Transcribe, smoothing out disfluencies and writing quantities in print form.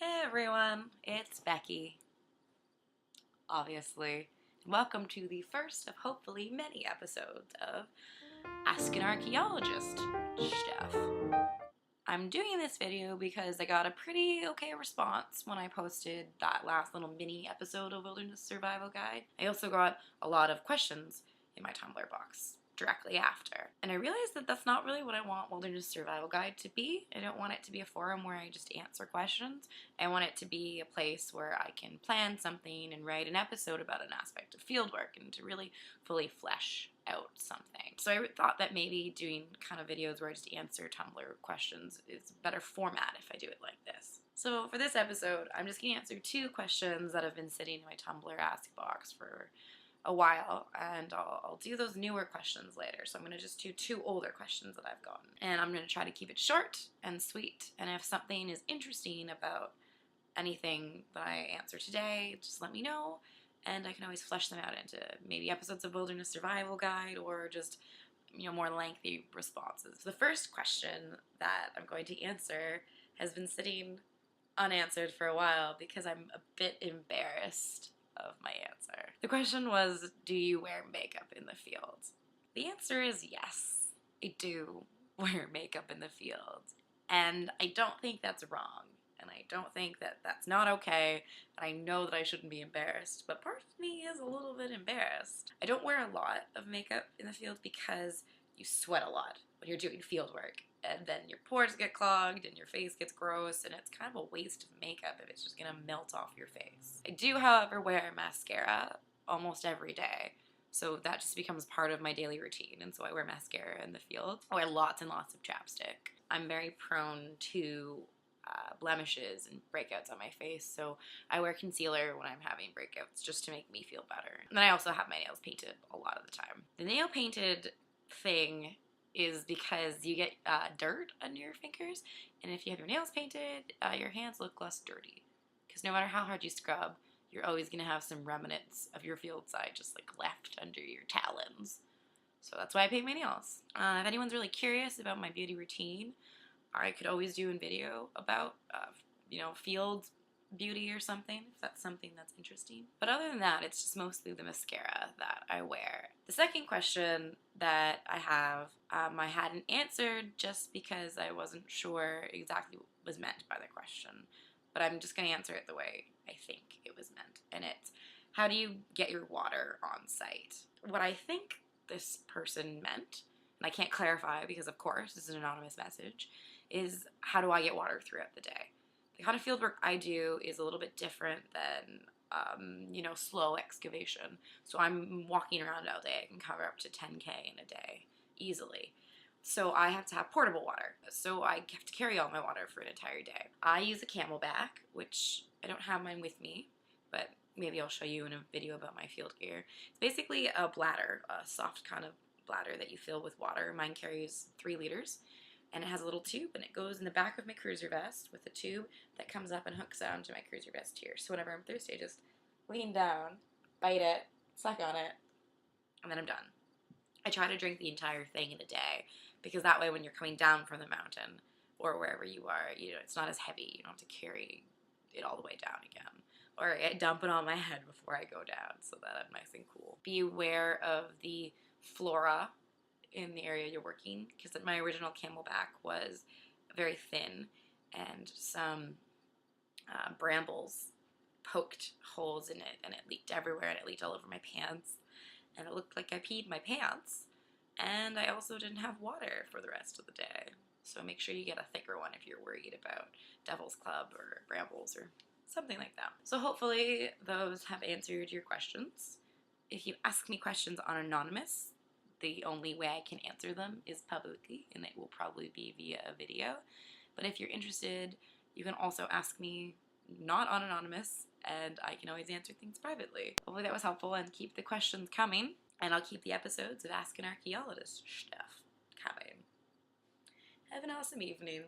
Hey everyone, it's Becky, obviously. Welcome to the first of hopefully many episodes of Ask an Archaeologist stuff. I'm doing this video because I got a pretty okay response when I posted that last little mini episode of Wilderness Survival Guide. I also got a lot of questions in my Tumblr box directly after. And I realized that that's not really what I want Wilderness Survival Guide to be. I don't want it to be a forum where I just answer questions. I want it to be a place where I can plan something and write an episode about an aspect of fieldwork and to really fully flesh out something. So I thought that maybe doing kind of videos where I just answer Tumblr questions is a better format if I do it like this. So for this episode, I'm just going to answer two questions that have been sitting in my Tumblr ask box for a while, and I'll do those newer questions later. So I'm going to just do two older questions that I've gotten. And I'm going to try to keep it short and sweet. And if something is interesting about anything that I answer today, just let me know. And I can always flesh them out into maybe episodes of Wilderness Survival Guide or just, more lengthy responses. So the first question that I'm going to answer has been sitting unanswered for a while because I'm a bit embarrassed of my answer. The question was, do you wear makeup in the field? The answer is yes, I do wear makeup in the field. And I don't think that's wrong. And I don't think that that's not okay. And I know that I shouldn't be embarrassed. But part of me is a little bit embarrassed. I don't wear a lot of makeup in the field because you sweat a lot when you're doing field work. And then your pores get clogged and your face gets gross, and it's kind of a waste of makeup if it's just gonna melt off your face. I do, however, wear mascara almost every day, so that just becomes part of my daily routine, and so I wear mascara in the field. I wear lots and lots of chapstick. I'm very prone to blemishes and breakouts on my face, so I wear concealer when I'm having breakouts just to make me feel better. And then I also have my nails painted a lot of the time. The nail painted thing is because you get dirt under your fingers, and if you have your nails painted, your hands look less dirty. Because no matter how hard you scrub, you're always going to have some remnants of your field side just like left under your talons. So that's why I paint my nails. If anyone's really curious about my beauty routine, I could always do a video about, field beauty or something, if that's something that's interesting. But other than that, it's just mostly the mascara that I wear. The second question that I have, I hadn't answered just because I wasn't sure exactly what was meant by the question. But I'm just going to answer it the way I think it was meant. And it's, how do you get your water on site? What I think this person meant, and I can't clarify because of course this is an anonymous message, is how do I get water throughout the day? The kind of field work I do is a little bit different than, slow excavation. So I'm walking around all day. I can cover up to 10K in a day easily. So I have to have portable water. So I have to carry all my water for an entire day. I use a Camelback, which I don't have mine with me, but maybe I'll show you in a video about my field gear. It's basically a bladder, a soft kind of bladder that you fill with water. Mine carries 3 liters. And it has a little tube, and it goes in the back of my cruiser vest with a tube that comes up and hooks onto my cruiser vest here. So whenever I'm thirsty, I just lean down, bite it, suck on it, and then I'm done. I try to drink the entire thing in a day, because that way when you're coming down from the mountain or wherever you are, it's not as heavy. You don't have to carry it all the way down again. Or I dump it on my head before I go down so that I'm nice and cool. Be aware of the flora in the area you're working, because my original Camelback was very thin, and some brambles poked holes in it, and it leaked everywhere, and it leaked all over my pants, and it looked like I peed my pants, and I also didn't have water for the rest of the day. So make sure you get a thicker one if you're worried about devil's club or brambles or something like that. So hopefully those have answered your questions. If you ask me questions on Anonymous, the only way I can answer them is publicly, and it will probably be via a video. But if you're interested, you can also ask me not on Anonymous, and I can always answer things privately. Hopefully that was helpful, and keep the questions coming, and I'll keep the episodes of Ask an Archaeologist stuff coming. Have an awesome evening.